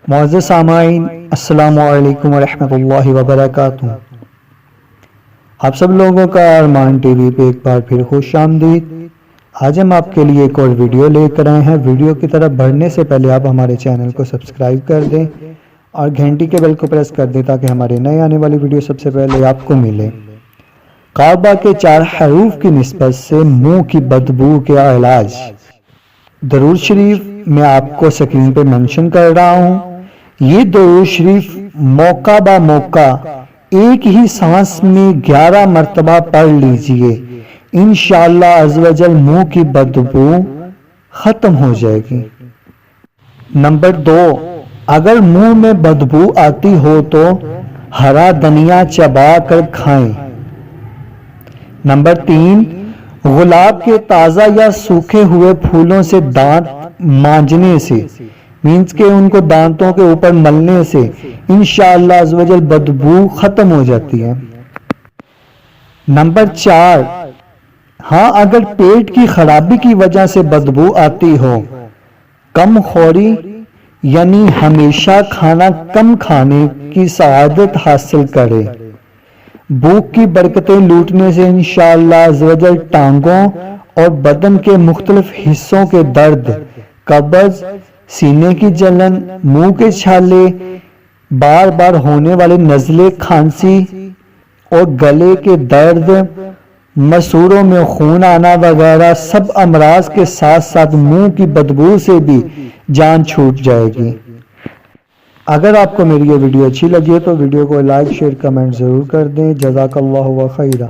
معزز سامعین، السلام علیکم ورحمۃ اللہ وبرکاتہ۔ آپ سب لوگوں کا ارمان ٹی وی پہ ایک بار پھر خوش آمدید۔ آج ہم آپ کے لیے ایک اور ویڈیو لے کر آئے ہیں۔ ویڈیو کی طرف بڑھنے سے پہلے آپ ہمارے چینل کو سبسکرائب کر دیں اور گھنٹی کے بیل کو پریس کر دیں تاکہ ہمارے نئے آنے والی ویڈیو سب سے پہلے آپ کو ملے۔ کعبہ کے 4 حروف کی نسبت سے منہ کی بدبو کا علاج۔ درود شریف میں آپ کو سکرین پہ منشن کر رہا ہوں۔ یہ درود شریف موقع با موقع ایک ہی سانس میں 11 مرتبہ پڑھ لیجئے، انشاءاللہ عزوجل منہ کی بدبو ختم ہو جائے گی۔ نمبر 2، اگر منہ میں بدبو آتی ہو تو ہرا دھنیا چبا کر کھائیں۔ نمبر 3، گلاب کے تازہ یا سوکھے ہوئے پھولوں سے دانت مانجنے سے، مینز کہ ان کو دانتوں کے اوپر ملنے سے انشاءاللہ عزوجل بدبو ختم ہو جاتی ہے۔ نمبر 4، ہاں اگر پیٹ کی خرابی کی وجہ سے بدبو آتی ہو، کم خوری یعنی ہمیشہ کھانا کم کھانے کی سعادت حاصل کرے۔ بھوک کی برکتیں لوٹنے سے انشاءاللہ عزوجل ٹانگوں اور بدن کے مختلف حصوں کے درد، قبض، سینے کی جلن، منہ کے چھالے، بار بار ہونے والے نزلے، کھانسی اور گلے کے درد، مسوڑوں میں خون آنا وغیرہ سب امراض کے ساتھ ساتھ منہ کی بدبو سے بھی جان چھوٹ جائے گی۔ اگر آپ کو میری یہ ویڈیو اچھی لگی ہے تو ویڈیو کو لائک، شیئر، کمنٹ ضرور کر دیں۔ جزاک اللہ خیرہ۔